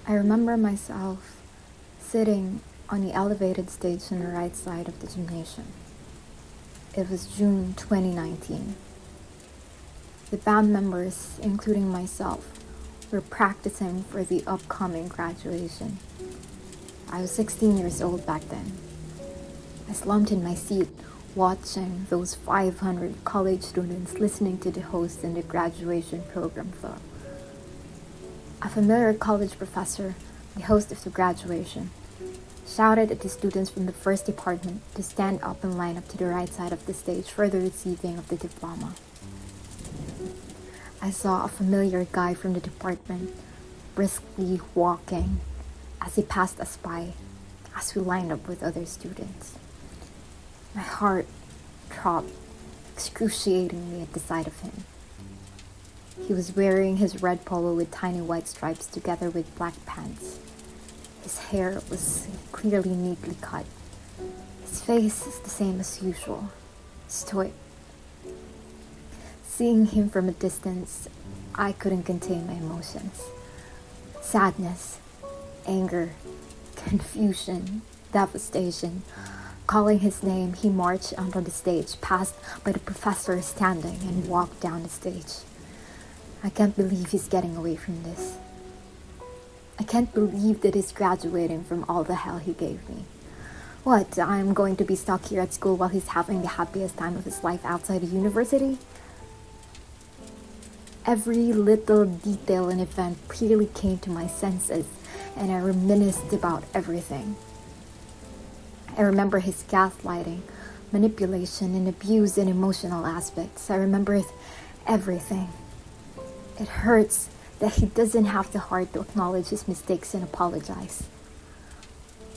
I remember myself sitting on the elevated stage on the right side of the gymnasium. It was June 2019. The band members, including myself, were practicing for the upcoming graduation. I was 16 years old back then. I slumped in my seat, watching those 500 college students listening to the host in the graduation program floor. A familiar college professor, the host of the graduation, shouted at the students from the first department to stand up and line up to the right side of the stage for the receiving of the diploma. I saw a familiar guy from the department briskly walking as he passed us by as we lined up with other students. My heart throbbed excruciatingly at the sight of him. He was wearing his red polo with tiny white stripes together with black pants. His hair was clearly neatly cut. His face is the same as usual, stoic. Seeing him from a distance, I couldn't contain my emotions. Sadness, anger, confusion, devastation. Calling his name, he marched onto the stage, passed by the professor standing, and walked down the stage. I can't believe he's getting away from this. I can't believe that he's graduating from all the hell he gave me. What, I'm going to be stuck here at school while he's having the happiest time of his life outside the university? Every little detail and event clearly came to my senses, and I reminisced about everything. I remember his gaslighting, manipulation, and abuse in emotional aspects. I remember everything. It hurts that he doesn't have the heart to acknowledge his mistakes and apologize.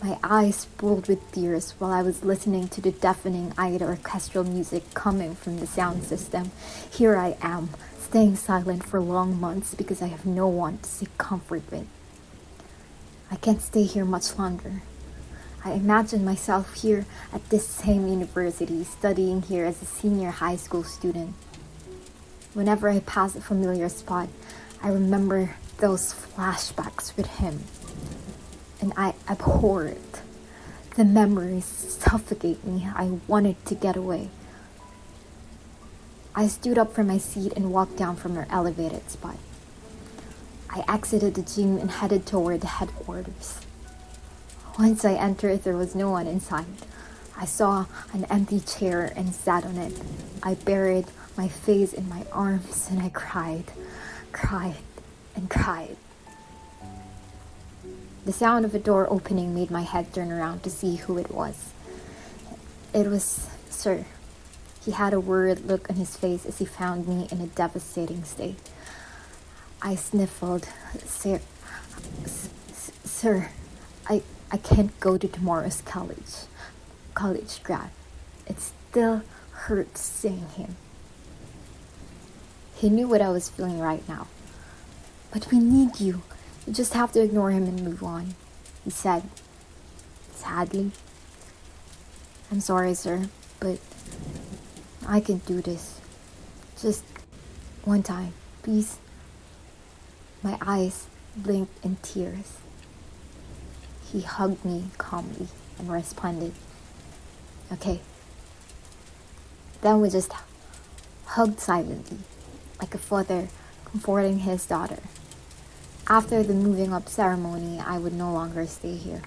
My eyes spooled with tears while I was listening to the deafening Aida orchestral music coming from the sound system. Here I am, staying silent for long months because I have no one to seek comfort with. I can't stay here much longer. I imagine myself here at this same university, studying here as a senior high school student. Whenever I pass a familiar spot, I remember those flashbacks with him, and I abhor it. The memories suffocate me. I wanted to get away. I stood up from my seat and walked down from our elevated spot. I exited the gym and headed toward the headquarters. Once I entered, there was no one inside. I saw an empty chair and sat on it. I buried my face in my arms and I cried, and cried. The sound of a door opening made my head turn around to see who it was. It was Sir. He had a worried look on his face as he found me in a devastating state. I sniffled. Sir, I can't go to tomorrow's college grad. It still hurts seeing him. He knew what I was feeling right now. But we need you. You just have to ignore him and move on, he said, sadly. I'm sorry, sir, but I can do this. Just one time, please. My eyes blinked in tears. He hugged me calmly and responded, okay. Then we just hugged silently, like a father comforting his daughter. After the moving up ceremony, I would no longer stay here,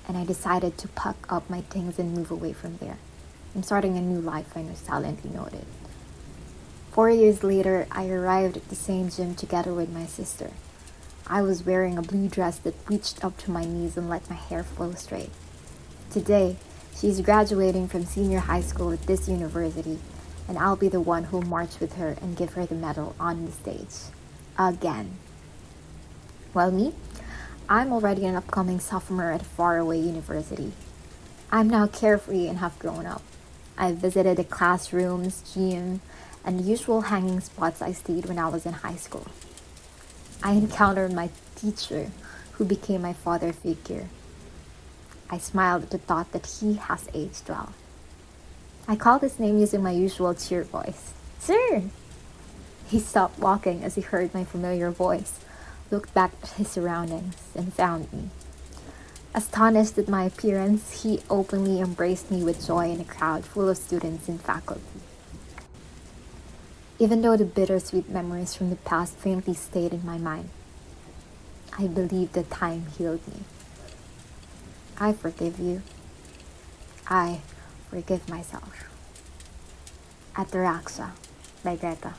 and I decided to pack up my things and move away from there. I'm starting a new life, I silently noted. 4 years later, I arrived at the same gym together with my sister. I was wearing a blue dress that reached up to my knees and let my hair flow straight. Today, she's graduating from senior high school at this university, and I'll be the one who'll march with her and give her the medal on the stage. Again. Well, me? I'm already an upcoming sophomore at a faraway university. I'm now carefree and have grown up. I've visited the classrooms, gym, and the usual hanging spots I stayed when I was in high school. I encountered my teacher, who became my father figure. I smiled at the thought that he has aged well. I called his name using my usual cheer voice. Sir! He stopped walking as he heard my familiar voice, looked back at his surroundings, and found me. Astonished at my appearance, he openly embraced me with joy in a crowd full of students and faculty. Even though the bittersweet memories from the past faintly stayed in my mind, I believe that time healed me. I forgive you. I forgive myself. Ataraxia by Greta.